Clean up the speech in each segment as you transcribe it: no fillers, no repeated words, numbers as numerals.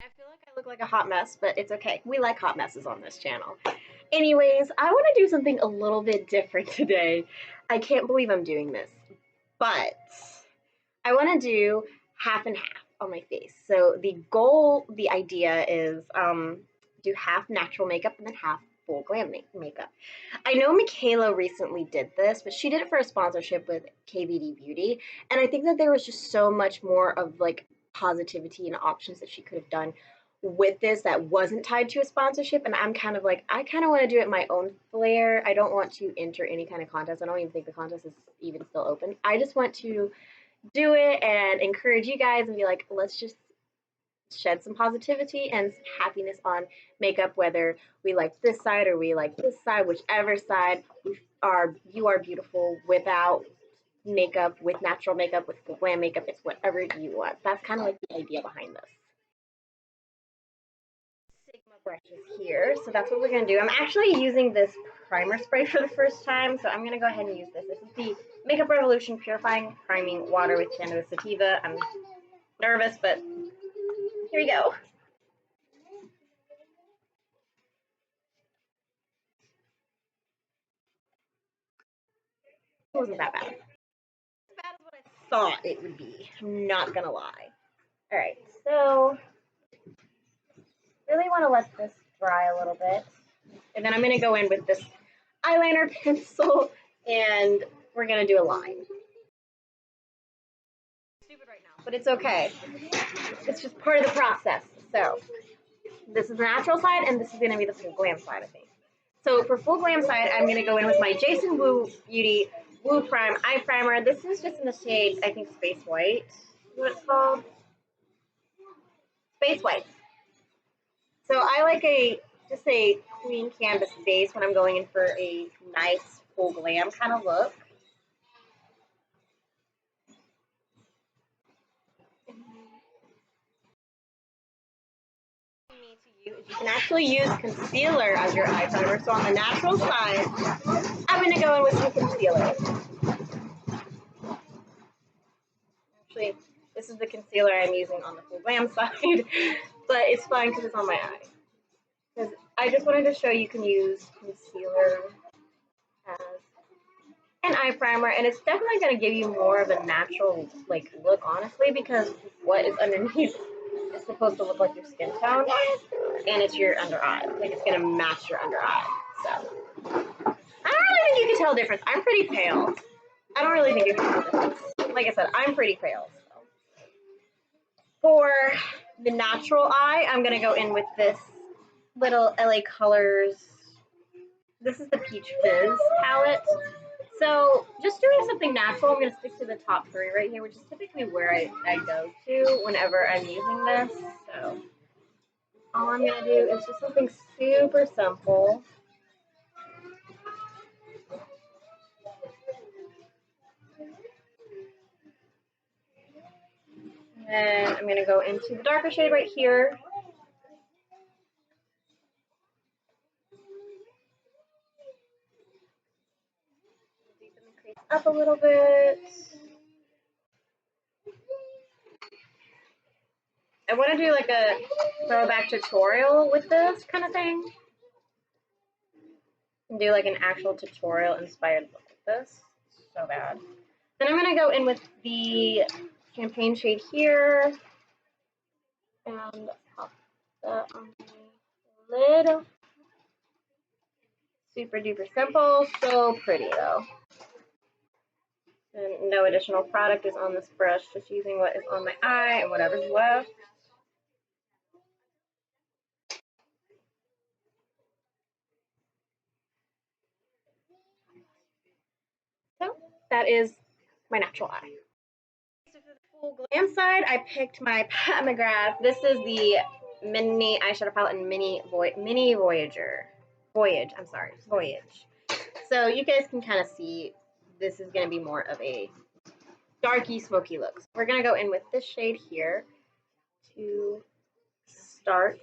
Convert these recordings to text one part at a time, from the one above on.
I feel like I look like a hot mess, but it's okay. We like hot messes on this channel. Anyways, I want to do something a little bit different today. I can't believe I'm doing this, but I want to do half and half on my face. So the idea is do half natural makeup and then half full glam makeup. I know Michaela recently did this, but she did it for a sponsorship with KVD Beauty, and I think that there was just so much more of like positivity and options that she could have done with this that wasn't tied to a sponsorship. And I'm kind of like, I kind of want to do it my own flair. I don't want to enter any kind of contest. I don't even think the contest is even still open. I just want to do it and encourage you guys and be like, let's just shed some positivity and happiness on makeup, whether we like this side or we like this side, whichever side you are beautiful without makeup, with natural makeup, with glam makeup. It's whatever you want. That's kind of like the idea behind this. Sigma brushes here, so that's what we're gonna do. I'm actually using this primer spray for the first time, so I'm gonna go ahead and use this. This is the Makeup Revolution Purifying Priming Water with Cannabis Sativa. I'm nervous, but here we go. It wasn't that bad. As bad as what I thought it would be. I'm not gonna lie. All right, so really want to let this dry a little bit, and then I'm gonna go in with this eyeliner pencil, and we're gonna do a line. Stupid right now, but it's okay. It's just part of the process. So this is the natural side, and this is gonna be the full glam side, I think. So for full glam side, I'm gonna go in with my Jason Wu Beauty Woo Prime Eye Primer. This is just in the shade, I think, Space White is what it's called. Space White. So I like just a clean canvas base when I'm going in for a nice full glam kind of look. You can actually use concealer as your eye primer. So on the natural side, I'm going to go in with some concealer. Actually, this is the concealer I'm using on the full glam side, but it's fine because it's on my eye. Because I just wanted to show you can use concealer as an eye primer, and it's definitely going to give you more of a natural like look, honestly, because what is underneath is supposed to look like your skin tone, and it's your under eye. Like it's going to match your under eye. So I don't really think you can tell a difference. I'm pretty pale. I don't really think you can tell a difference. Like I said, I'm pretty pale. So. For the natural eye, I'm going to go in with this little LA Colors. This is the Peach Fizz palette. So just doing something natural, I'm going to stick to the top three right here, which is typically where I go to whenever I'm using this. So all I'm going to do is just something super simple. And I'm going to go into the darker shade right here. Deepen the crease up a little bit. I want to do like a throwback tutorial with this kind of thing. And do like an actual tutorial inspired look with this. So bad. Then I'm going to go in with the champagne shade here. And pop that on the lid. Super duper simple. So pretty though. And no additional product is on this brush. Just using what is on my eye and whatever's left. So that is my natural eye. So for the full glam side, I picked my Pat McGrath. This is the mini eyeshadow palette in Mini Voyager. Voyage. So you guys can kind of see this is going to be more of a darky, smoky look. So we're going to go in with this shade here to start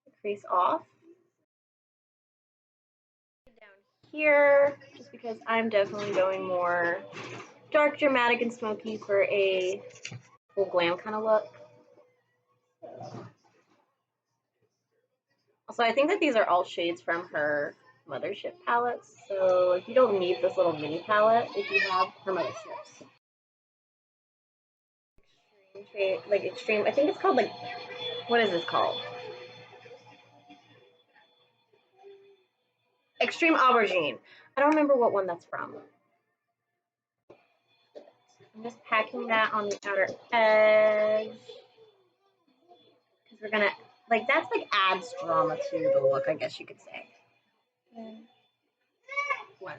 the crease off. Down here, just because I'm definitely going more dark, dramatic, and smoky for a full glam kind of look. So I think that these are all shades from her Mothership palettes. So if you don't need this little mini palette, if you have her Motherships. Extreme shade, like extreme, I think it's called like, what is this called? Extreme Aubergine. I don't remember what one that's from. I'm just packing that on the outer edge. Because we're gonna, like, that's like adds drama to the look, I guess you could say. One.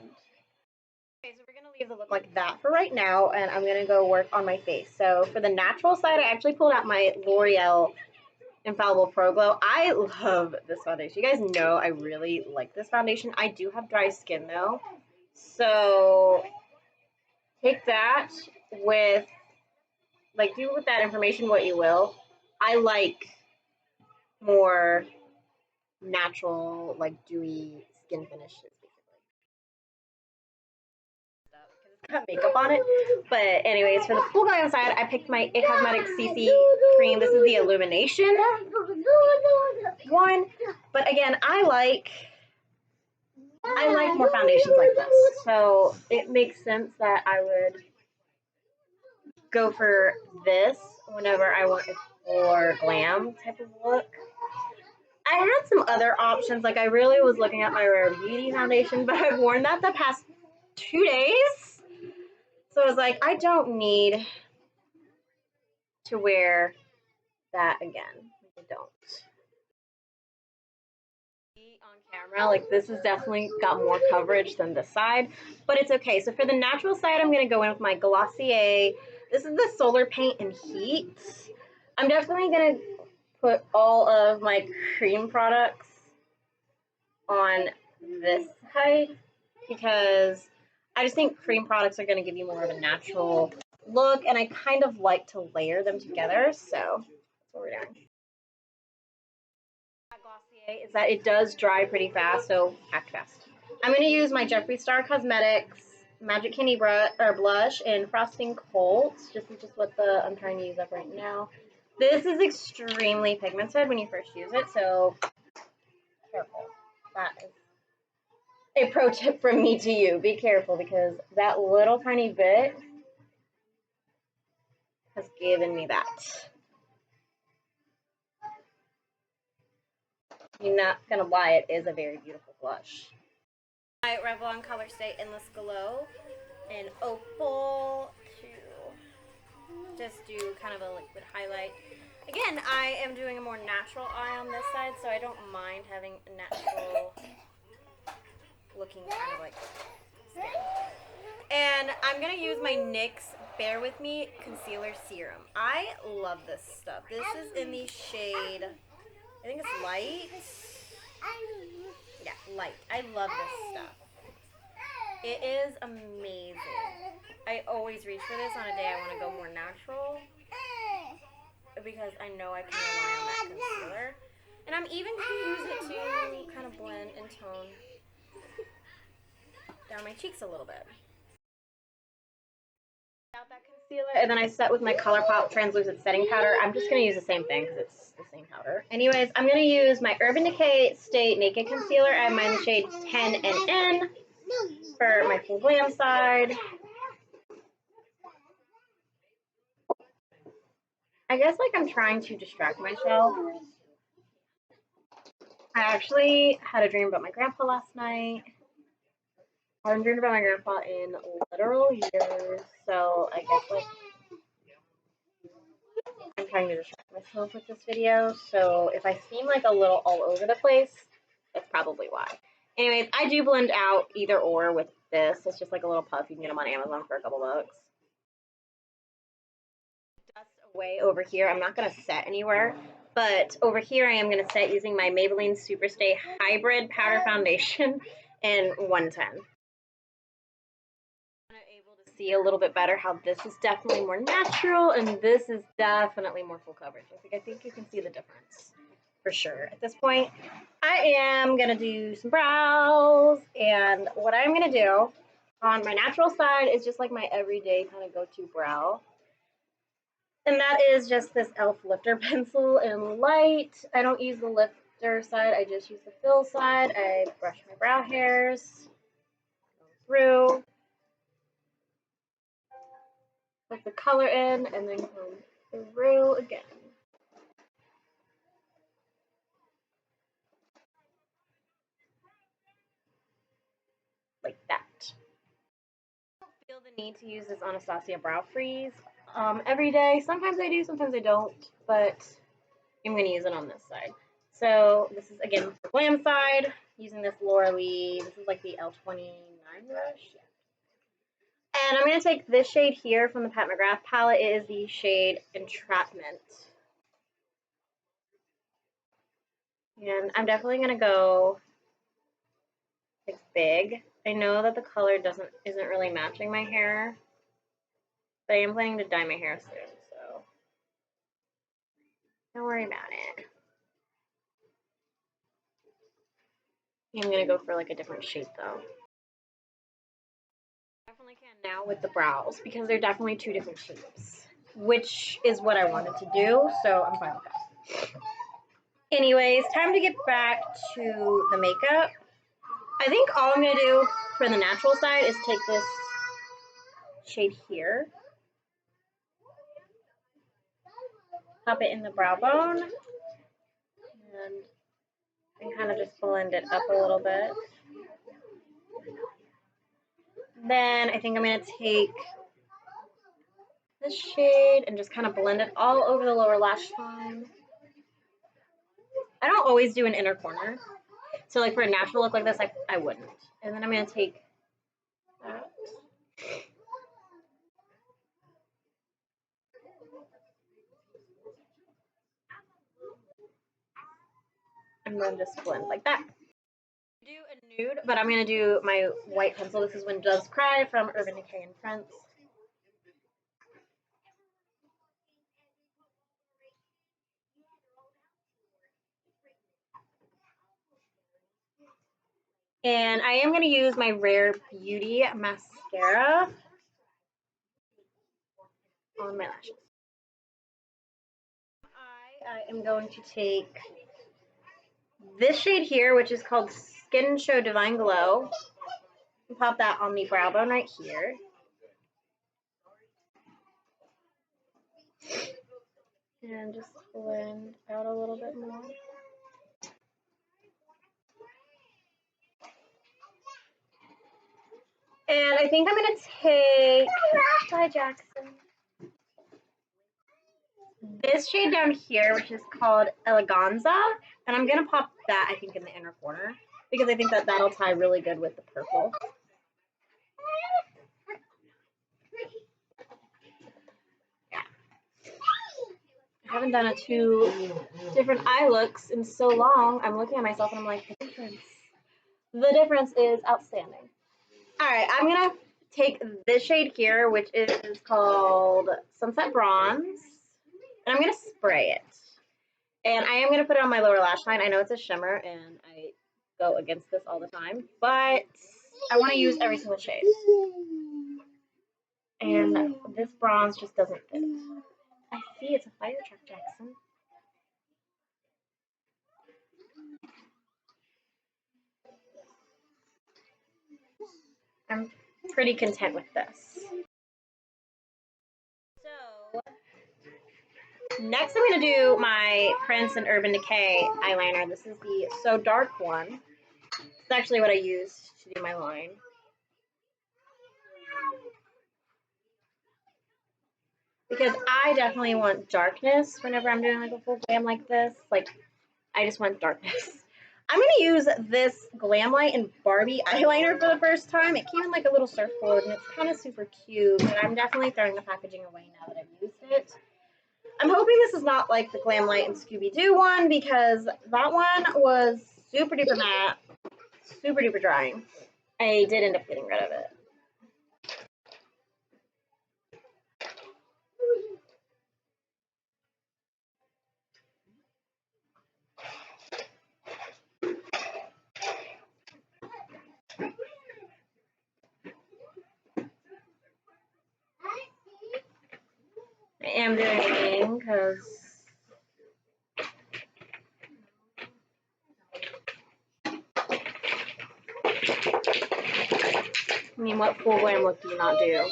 Okay, so we're gonna leave the look like that for right now, and I'm gonna go work on my face. So for the natural side, I actually pulled out my L'Oreal Infallible Pro Glow. I love this foundation. You guys know I really like this foundation. I do have dry skin though. So take that with, like, do with that information what you will. I like more natural, like dewy skin finishes, basically. It's got makeup on it. But anyways, for the full glam side, I picked my It Cosmetics CC cream. This is the Illumination one. But again, I like more foundations like this. So it makes sense that I would go for this whenever I want a more glam type of look. I had some other options, like I really was looking at my Rare Beauty foundation, but I've worn that the past 2 days. So I was like, I don't need to wear that again. I don't. On camera, like this has definitely got more coverage than this side, but it's okay. So for the natural side, I'm gonna go in with my Glossier. This is the Solar Paint and Heat. I'm definitely gonna put all of my cream products on this side because I just think cream products are going to give you more of a natural look, and I kind of like to layer them together, so that's what we're doing. Glossier is that it does dry pretty fast, so act fast. I'm going to use my Jeffree Star Cosmetics Magic Candy blush in Frosting Colt. This is just what I'm trying to use up right now. This is extremely pigmented when you first use it, so careful. That is a pro tip from me to you. Be careful because that little tiny bit has given me that. You're not gonna lie, it is a very beautiful blush. My Revlon Color Stay Endless Glow in Opal to just do kind of a liquid highlight. Again, I am doing a more natural eye on this side, so I don't mind having a natural looking kind of like skin. And I'm going to use my NYX Bear With Me Concealer Serum. I love this stuff. This is in the shade, I think it's light. Yeah, light. I love this stuff. It is amazing. I always reach for this on a day I want to go more natural because I know I can rely on that concealer. And I'm even going to use it to kind of blend and tone down my cheeks a little bit. Out that concealer, and then I set with my ColourPop translucent setting powder. I'm just going to use the same thing because it's the same powder. Anyways, I'm going to use my Urban Decay Stay Naked Concealer. I have mine in the shade 10 and N for my full glam side. I guess like I'm trying to distract myself. I actually had a dream about my grandpa last night. I haven't dreamed about my grandpa in literal years, so I guess like I'm trying to distract myself with this video, so if I seem like a little all over the place, that's probably why. Anyways, I do blend out either or with this. It's just like a little puff. You can get them on Amazon for a couple bucks. Dust away over here. I'm not going to set anywhere, but over here I am going to set using my Maybelline Superstay Hybrid Powder Foundation in 110. See a little bit better how this is definitely more natural and this is definitely more full coverage. I think you can see the difference for sure. At this point, I am going to do some brows, and what I'm going to do on my natural side is just like my everyday kind of go-to brow. And that is just this e.l.f. lifter pencil in light. I don't use the lifter filter side, I just use the fill side. I brush my brow hairs, go through, put the color in, and then go through again. Like that. I don't feel the need to use this Anastasia Brow Freeze every day. Sometimes I do, sometimes I don't, but I'm going to use it on this side. So this is, again, the Glam side, using this Laura Lee. This is like the L29 brush. Yeah. And I'm going to take this shade here from the Pat McGrath palette. It is the shade Entrapment. And I'm definitely going to go like big. I know that the color isn't really matching my hair, but I am planning to dye my hair soon, so don't worry about it. I'm going to go for like a different shape though. Definitely can now with the brows because they're definitely two different shapes, which is what I wanted to do, so I'm fine with that. Anyways, time to get back to the makeup. I think all I'm going to do for the natural side is take this shade here, pop it in the brow bone, and kind of just blend it up a little bit. Then I think I'm going to take this shade and just kind of blend it all over the lower lash line. I don't always do an inner corner. So like for a natural look like this, I wouldn't. And then I'm going to take that. And then just blend like that. Do a nude, but I'm going to do my white pencil. This is When Doves Cry from Urban Decay and Prince. And I am going to use my Rare Beauty mascara on my lashes. I am going to take this shade here, which is called Skin Show Divine Glow, and pop that on the brow bone right here. And just blend out a little bit more. And I think I'm going to take, hi Jackson, this shade down here, which is called Eleganza, and I'm going to pop that, I think, in the inner corner, because I think that that'll tie really good with the purple. Yeah. I haven't done a two different eye looks in so long. I'm looking at myself and I'm like, the difference is outstanding. All right, I'm going to take this shade here, which is called Sunset Bronze, and I'm going to spray it. And I am going to put it on my lower lash line. I know it's a shimmer, and I go against this all the time, but I want to use every single shade. And this bronze just doesn't fit. I see it's a fire truck, Jackson. I'm pretty content with this. So next I'm going to do my Prince and Urban Decay eyeliner. This is the So Dark one. It's actually what I use to do my line. Because I definitely want darkness whenever I'm doing like a full glam like this. Like, I just want darkness. I'm going to use this Glam Light and Barbie eyeliner for the first time. It came in like a little surfboard and it's kind of super cute. But I'm definitely throwing the packaging away now that I've used it. I'm hoping this is not like the Glam Light and Scooby-Doo one, because that one was super duper matte, super duper drying. I did end up getting rid of it. I am doing it because I mean, what full glam look do you not do?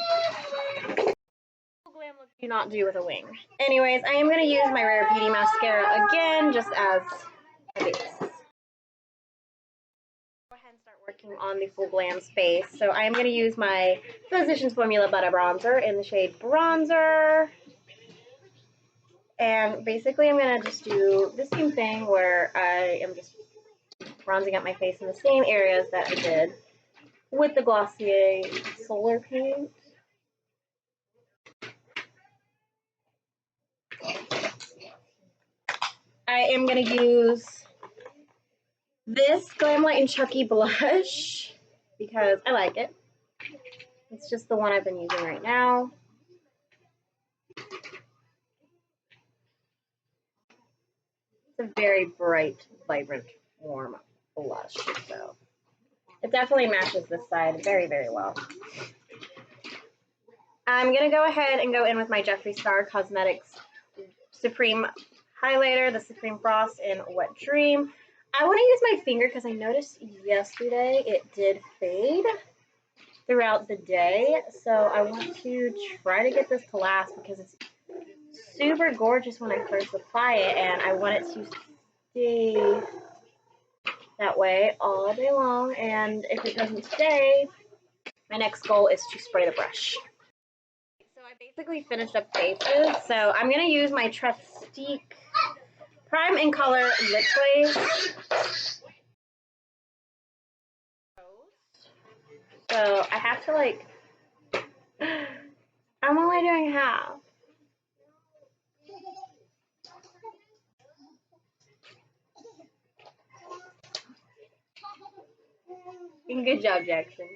Full glam look do you not do with a wing? Anyways, I am going to use my Rare Beauty mascara again, just as a base. Go ahead and start working on the full glam space. So I am going to use my Physicians Formula Butter Bronzer in the shade Bronzer. And basically I'm going to just do the same thing where I am just bronzing up my face in the same areas that I did with the Glossier Solar Paint. I am going to use this Glam Light and Chucky blush because I like it. It's just the one I've been using right now. It's a very bright, vibrant, warm blush, so it definitely matches this side very, very well. I'm going to go ahead and go in with my Jeffree Star Cosmetics Supreme Highlighter, the Supreme Frost in Wet Dream. I want to use my finger because I noticed yesterday it did fade throughout the day, so I want to try to get this to last because it's super gorgeous when I first apply it, and I want it to stay that way all day long. And if it doesn't stay, my next goal is to spray the brush. So I basically finished up faces, so I'm going to use my Trustique Prime in Color Lip Glaze. So I have to like, I'm only doing half. Good job, Jackson.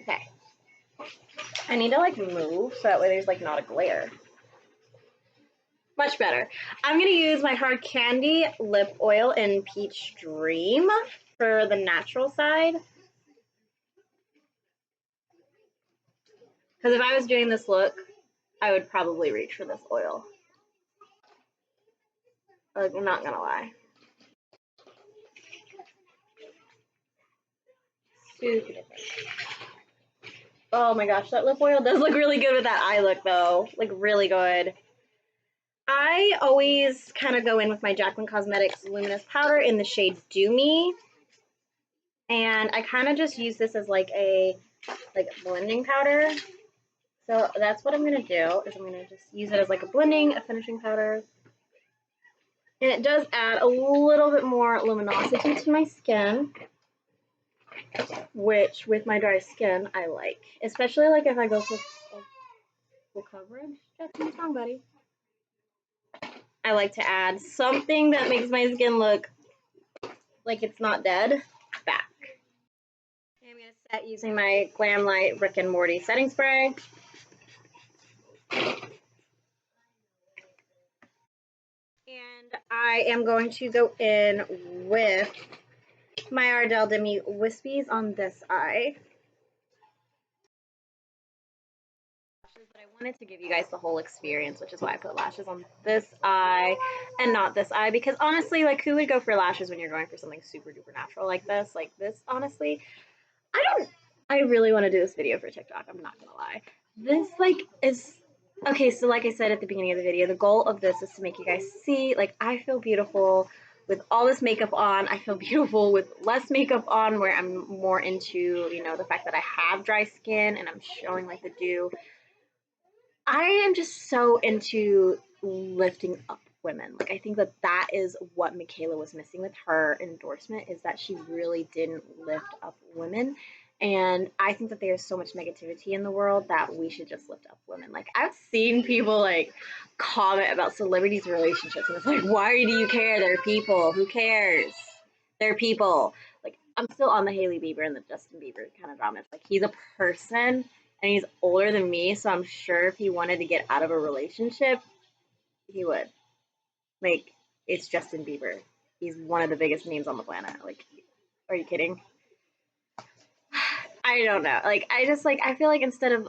Okay. I need to like move so that way there's like not a glare. Much better. I'm going to use my Hard Candy Lip Oil in Peach Dream for the natural side. Because if I was doing this look, I would probably reach for this oil. Like, I'm not going to lie. Super different. Oh my gosh, that lip oil does look really good with that eye look though. Like really good. I always kind of go in with my Jaclyn Cosmetics Luminous Powder in the shade Do Me. And I kind of just use this as like a blending powder. So that's what I'm going to do, is I'm going to just use it as like a finishing powder. And it does add a little bit more luminosity to my skin, which with my dry skin I like. Especially like if I go for full coverage. That's my song, buddy. I like to add something that makes my skin look like it's not dead back. I'm going to set using my Glam Light Rick and Morty setting spray. And I am going to go in with my Ardell Demi Wispies on this eye. But I wanted to give you guys the whole experience, which is why I put lashes on this eye and not this eye. Because honestly, like, who would go for lashes when you're going for something super duper natural like this? Like this, honestly, I really want to do this video for TikTok. I'm not gonna lie. This like is okay. So like I said at the beginning of the video, the goal of this is to make you guys see, like, I feel beautiful with all this makeup on. I feel beautiful with less makeup on, where I'm more into, you know, the fact that I have dry skin and I'm showing like the dew. I am just so into lifting up women. Like, I think that that is what Michaela was missing with her endorsement, is that she really didn't lift up women. And I think that there's so much negativity in the world that we should just lift up women. Like, I've seen people like comment about celebrities' relationships, and it's like, why do you care? They're people. Who cares? They're people. Like, I'm still on the Hailey Bieber and the Justin Bieber kind of drama. It's like, he's a person and he's older than me, so I'm sure if he wanted to get out of a relationship, he would. Like, it's Justin Bieber. He's one of the biggest names on the planet. Like, are you kidding? I don't know. Like, I just, like, I feel like instead of,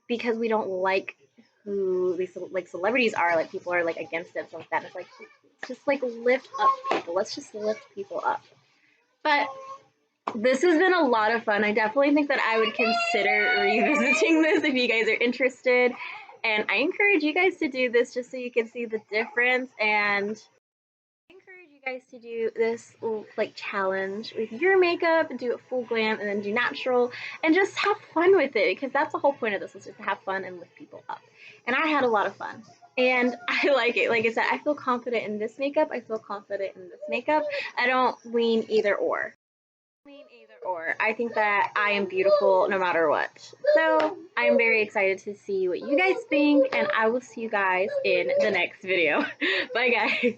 because we don't like who these like celebrities are. Like people are like against it, so like that. It's like just like lift up people. Let's just lift people up. But this has been a lot of fun. I definitely think that I would consider revisiting this if you guys are interested. And I encourage you guys to do this just so you can see the difference. And I encourage you guys to do this like challenge with your makeup and do it full glam and then do natural and just have fun with it, because that's the whole point of this, is just to have fun and lift people up. And I had a lot of fun. And I like it. Like I said, I feel confident in this makeup. I feel confident in this makeup. I don't lean either or. I think that I am beautiful no matter what. So I'm very excited to see what you guys think, and I will see you guys in the next video. Bye guys.